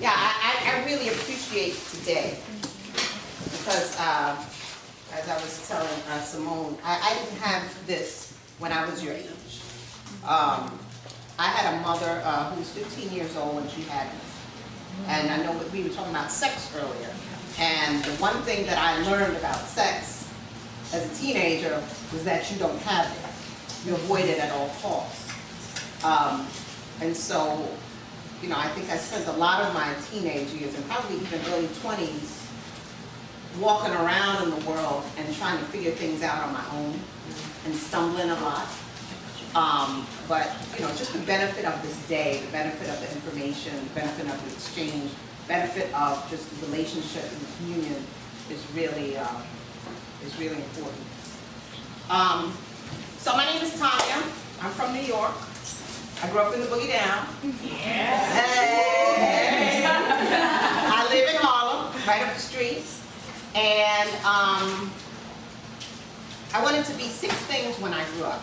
Yeah, I really appreciate today because as I was telling Simone, I didn't have this when I was your age. I had a mother who was 15 years old when she had me. And I know we were talking about sex earlier. And the one thing that I learned about sex as a teenager was that you don't have it. You avoid it at all costs. And so, you know, I think I spent a lot of my teenage years and probably even early 20s walking around in the world and trying to figure things out on my own and stumbling a lot. But, you know, just the benefit of this day, the benefit of the information, the benefit of the exchange, benefit of just the relationship and the communion is really important. So my name is Tanya. I'm from New York. I grew up in the Boogie Down. Yeah. Hey. I live in Harlem, right up the street. And I wanted to be 6 things when I grew up.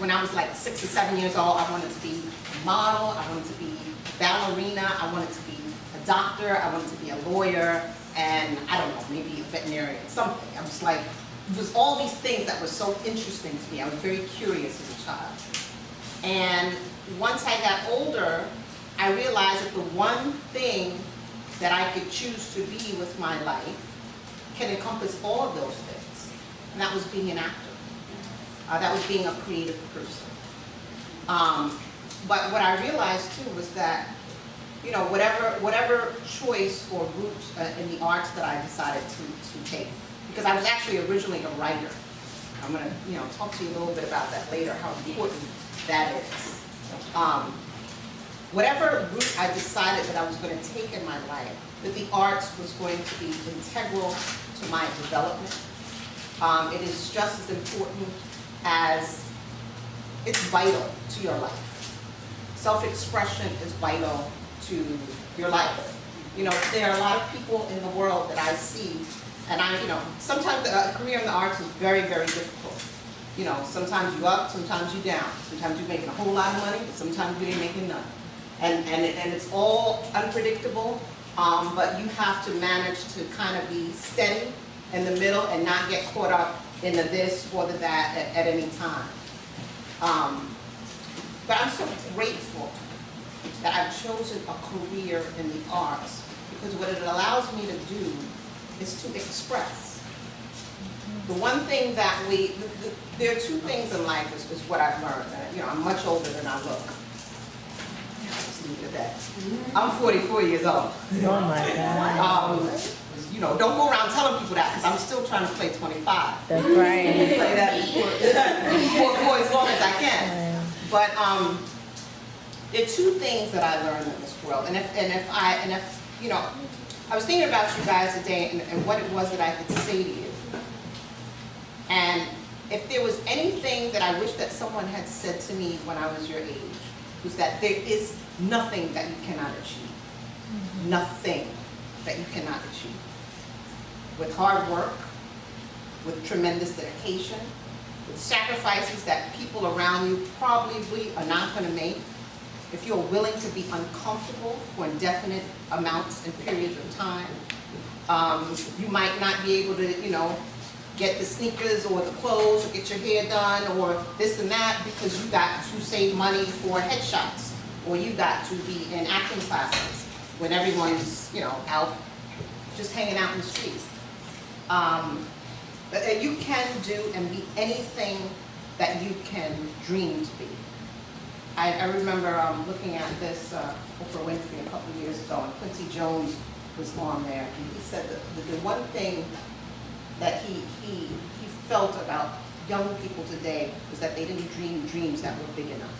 When I was like 6 or 7 years old, I wanted to be a model, I wanted to be a ballerina, I wanted to be a doctor, I wanted to be a lawyer, and I don't know, maybe a veterinarian, something. I was like, it was all these things that were so interesting to me. I was very curious as a child. And once I got older, I realized that the one thing that I could choose to be with my life can encompass all of those things, and that was being an actor. That was being a creative person. But what I realized too was that, you know, whatever choice or route in the arts that I decided to take, because I was actually originally a writer. I'm going to, you know, talk to you a little bit about that later, how important that is. Whatever route I decided that I was going to take in my life, that the arts was going to be integral to my development. It is just as important as it's vital to your life. Self-expression is vital to your life. You know, there are a lot of people in the world that I see, and you know, sometimes a career in the arts is very, very difficult. You know, sometimes you're up, sometimes you're down. Sometimes you're making a whole lot of money, sometimes you ain't making none. And it's all unpredictable, but you have to manage to kind of be steady in the middle and not get caught up in the this or the that at any time. But I'm so grateful that I've chosen a career in the arts, because what it allows me to do is to express. The one thing that there are 2 things in life is what I've learned. You know, I'm much older than I look. Just leave it at that. I'm 44 years old. Oh my God. You know, don't go around telling people that, because I'm still trying to play 25. That's right. Play that for as long as I can. But there are 2 things that I learned in this world, and if you know, I was thinking about you guys today and what it was that I could say to you. And if there was anything that I wish that someone had said to me when I was your age, was that there is nothing that you cannot achieve. Nothing that you cannot achieve. With hard work, with tremendous dedication, with sacrifices that people around you probably are not going to make, if you're willing to be uncomfortable for indefinite amounts and periods of time, you might not be able to, you know, get the sneakers or the clothes or get your hair done or this and that because you got to save money for headshots, or you got to be in acting classes when everyone's, you know, out just hanging out in the street. But you can do and be anything that you can dream to be. I remember looking at this Oprah Winfrey a couple of years ago, and Quincy Jones was on there, and he said that the one thing that he felt about young people today was that they didn't dream dreams that were big enough.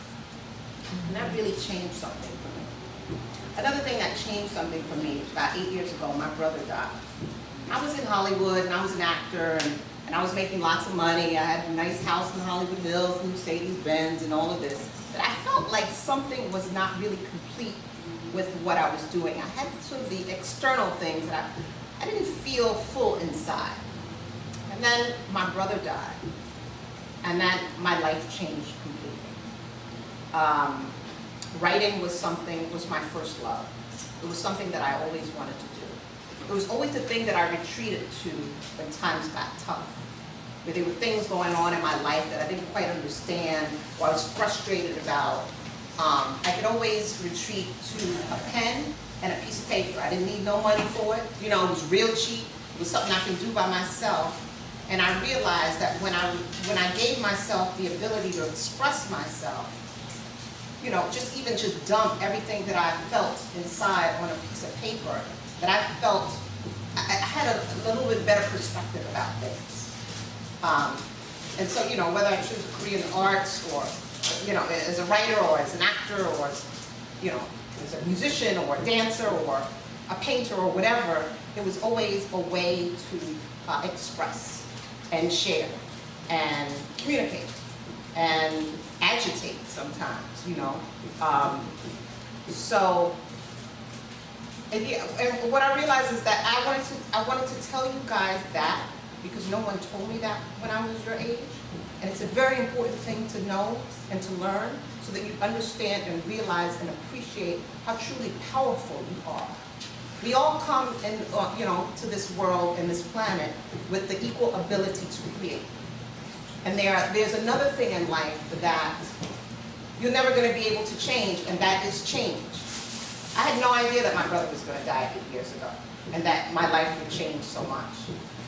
And that really changed something for me. Another thing that changed something for me, about 8 years ago, my brother died. I was in Hollywood, and I was an actor, and I was making lots of money. I had a nice house in Hollywood Hills, Mercedes-Benz, and all of this. But I felt like something was not really complete with what I was doing. I had sort of the external things that I didn't feel full inside. And then my brother died, and then my life changed completely. writing was my first love. It was something that I always wanted to do. It was always the thing that I retreated to when times got tough. Where there were things going on in my life that I didn't quite understand or I was frustrated about. I could always retreat to a pen and a piece of paper. I didn't need no money for it. You know, it was real cheap. It was something I can do by myself. And I realized that when I gave myself the ability to express myself, you know, just dump everything that I felt inside on a piece of paper, that I felt, I had a little bit better perspective about things. And so, you know, whether I choose Korean arts or, you know, as a writer or as an actor or as, you know, as a musician or a dancer or a painter or whatever, it was always a way to express and share and communicate and agitate sometimes, you know. And what I realized is that I wanted to tell you guys that because no one told me that when I was your age. And it's a very important thing to know and to learn so that you understand and realize and appreciate how truly powerful you are. We all come in, you know, to this world and this planet with the equal ability to create. And there's another thing in life that you're never going to be able to change, and that is change. I had no idea that my brother was going to die 8 years ago, and that my life would change so much.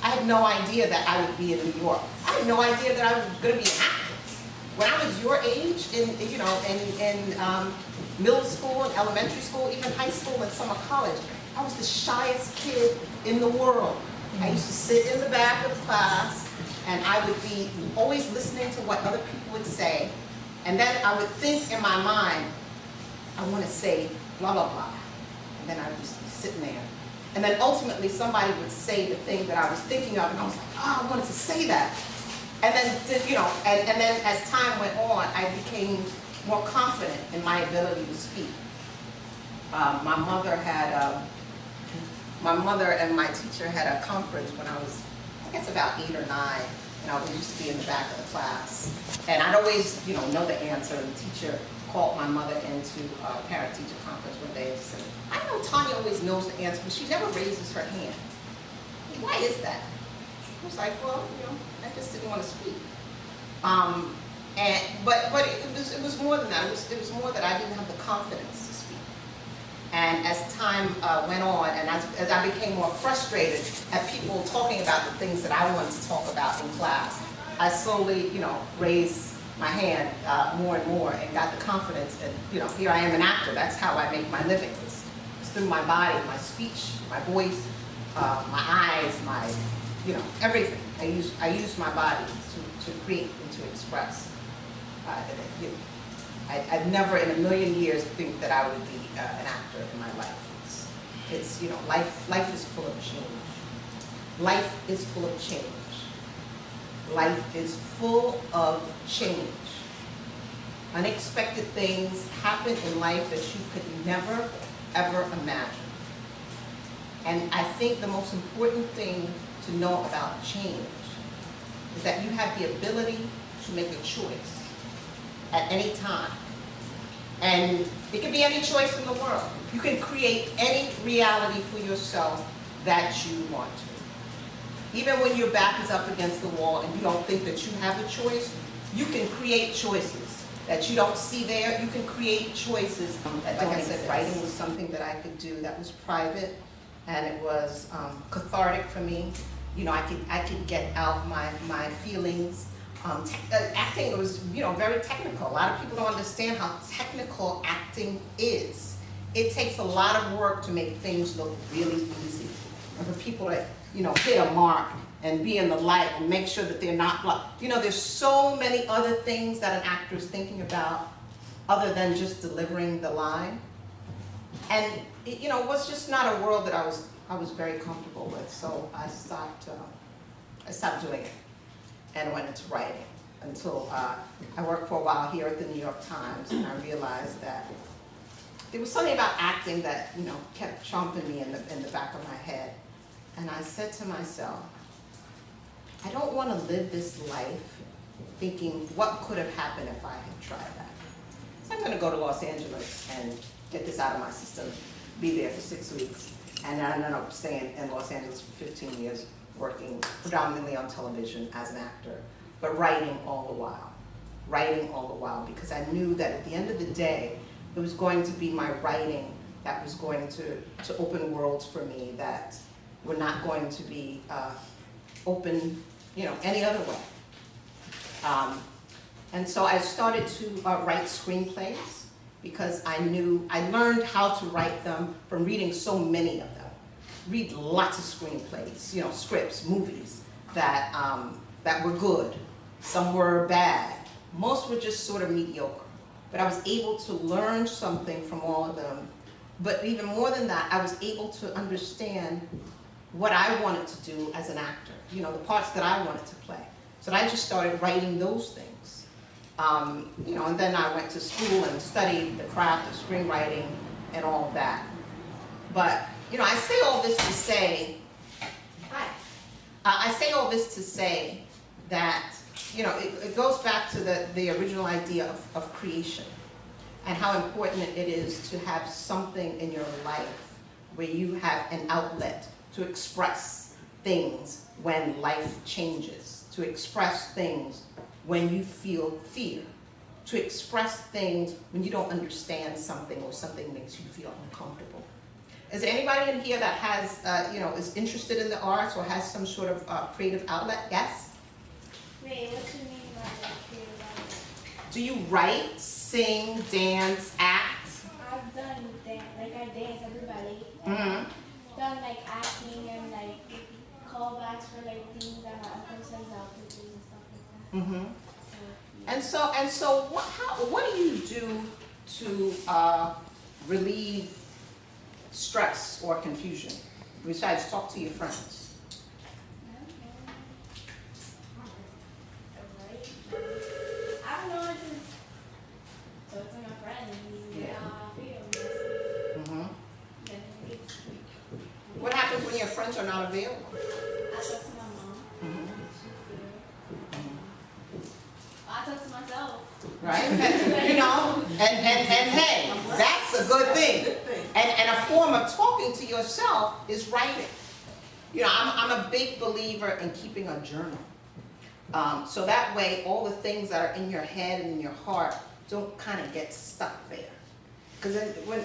I had no idea that I would be in New York. I had no idea that I was going to be an actress. When I was your age, in middle school, and elementary school, even high school and summer college, I was the shyest kid in the world. I used to sit in the back of class, and I would be always listening to what other people would say, and then I would think in my mind, I want to say blah, blah, blah. And then I would just be sitting there. And then ultimately somebody would say the thing that I was thinking of, and I was like, oh, I wanted to say that. And then, you know, and then as time went on, I became more confident in my ability to speak. My mother and my teacher had a conference when I was, I guess about 8 or 9, and I always used to be in the back of the class. And I'd always, you know the answer, and the teacher called my mother into a parent-teacher conference one day and said, I know Tanya always knows the answer, but she never raises her hand. Why is that? I was like, well, you know, I just didn't want to speak. But it was more than that. It was more that I didn't have the confidence to speak. And as time went on, and as I became more frustrated at people talking about the things that I wanted to talk about in class, I slowly, you know, raised my hand more and more and got the confidence. And, you know, here I am an actor. That's how I make my living. It's through my body, my speech, my voice, my eyes, my, you know, everything. I use my body to create and to express. I'd never in a million years think that I would be an actor in my life. It's you know, life is full of change. Life is full of change. Life is full of change. Unexpected things happen in life that you could never, ever imagine. And I think the most important thing to know about change is that you have the ability to make a choice at any time. And it can be any choice in the world. You can create any reality for yourself that you want to. Even when your back is up against the wall and you don't think that you have a choice, you can create choices that you don't see there. You can create choices. Like I said, writing was something that I could do that was private, and it was cathartic for me. You know, I could get out my feelings. Acting was, you know, very technical. A lot of people don't understand how technical acting is. It takes a lot of work to make things look really easy. And for people to, you know, hit a mark and be in the light and make sure that they're not blocked. You know, there's so many other things that an actor is thinking about other than just delivering the line. And it, you know, it was just not a world that I was very comfortable with. So I stopped doing it and went into writing until I worked for a while here at the New York Times, and I realized that there was something about acting that, you know, kept chomping me in the back of my head. And I said to myself, I don't want to live this life thinking what could have happened if I had tried that. I'm going to go to Los Angeles and get this out of my system, be there for 6 weeks. And then I ended up staying in Los Angeles for 15 years, working predominantly on television as an actor, but writing all the while. Writing all the while, because I knew that at the end of the day, it was going to be my writing that was going to open worlds for me that were not going to be open, any other way. And so I started to write screenplays because I learned how to write them from reading so many of them. Read lots of screenplays, scripts, movies that were good. Some were bad. Most were just sort of mediocre. But I was able to learn something from all of them. But even more than that, I was able to understand what I wanted to do as an actor, the parts that I wanted to play. So I just started writing those things. And then I went to school and studied the craft of screenwriting and all of that. But, I say all this to say, I say all this to say that, it goes back to the original idea of creation and how important it is to have something in your life where you have an outlet to express things when life changes, to express things when you feel fear, to express things when you don't understand something or something makes you feel uncomfortable. Is there anybody in here that has, is interested in the arts or has some sort of creative outlet? Yes? Wait, what do you mean by creative outlet? Do you write, sing, dance, act? I've done dance, I dance, I do ballet. Mm-hmm. Done acting and callbacks for things that my uncle sends out to do and stuff like that. Mm-hmm. So, yeah. And so what do you do to relieve stress or confusion besides talk to your friends? I don't know, it's just talk to my friends, how I feel. Mm-hmm. Then it's, What happens when your friends are not available? I talk to my mom. Mm-hmm. I talk to myself. Right? and hey, that's a good thing. And a form of talking to yourself is writing. I'm a big believer in keeping a journal. So that way, all the things that are in your head and in your heart don't kind of get stuck there. Because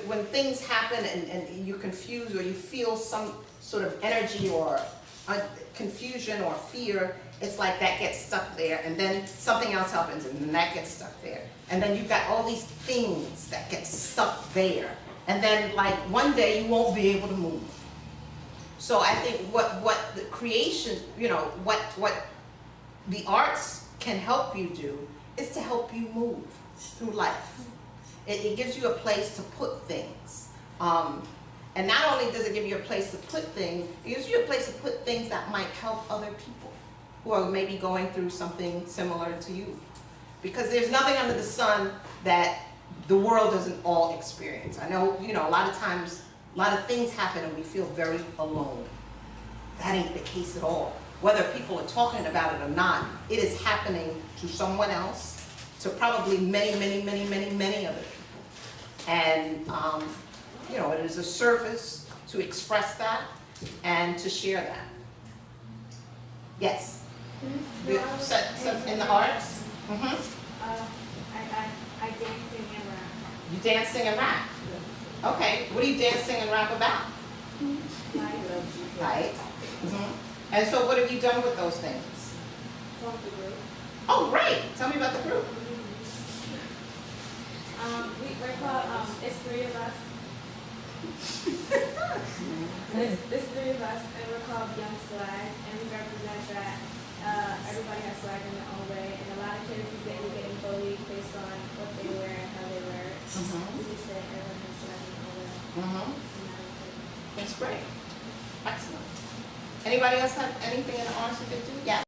when things happen and you're confused or you feel some sort of energy or confusion or fear, it's like that gets stuck there, and then something else happens, and then that gets stuck there. And then you've got all these things that get stuck there. And then one day you won't be able to move. So I think what the creation, what the arts can help you do is to help you move through life. It gives you a place to put things. And not only does it give you a place to put things, it gives you a place to put things that might help other people who are maybe going through something similar to you. Because there's nothing under the sun that the world doesn't all experience. I know, a lot of times, a lot of things happen and we feel very alone. That ain't the case at all. Whether people are talking about it or not, it is happening to someone else, to probably many, many, many, many, many other people. And, it is a service to express that and to share that. Yes? So in the arts? Mm-hmm. I dance, sing, and rap. You dance, sing, and rap? Okay, what do you dance, sing, and rap about? Right? Mm-hmm. And so what have you done with those things? From the group. Oh, great. Tell me about the group. We're called, it's three of us. It's three of us, and we're called Young Swag, and we represent that everybody has swag in their own way, and a lot of kids are getting bullied based on what they wear and how they wear it. Mm-hmm. We just say everyone has swag in their own way. Mm-hmm. That's great. Excellent. Anybody else have anything in the arts that they do? Yes.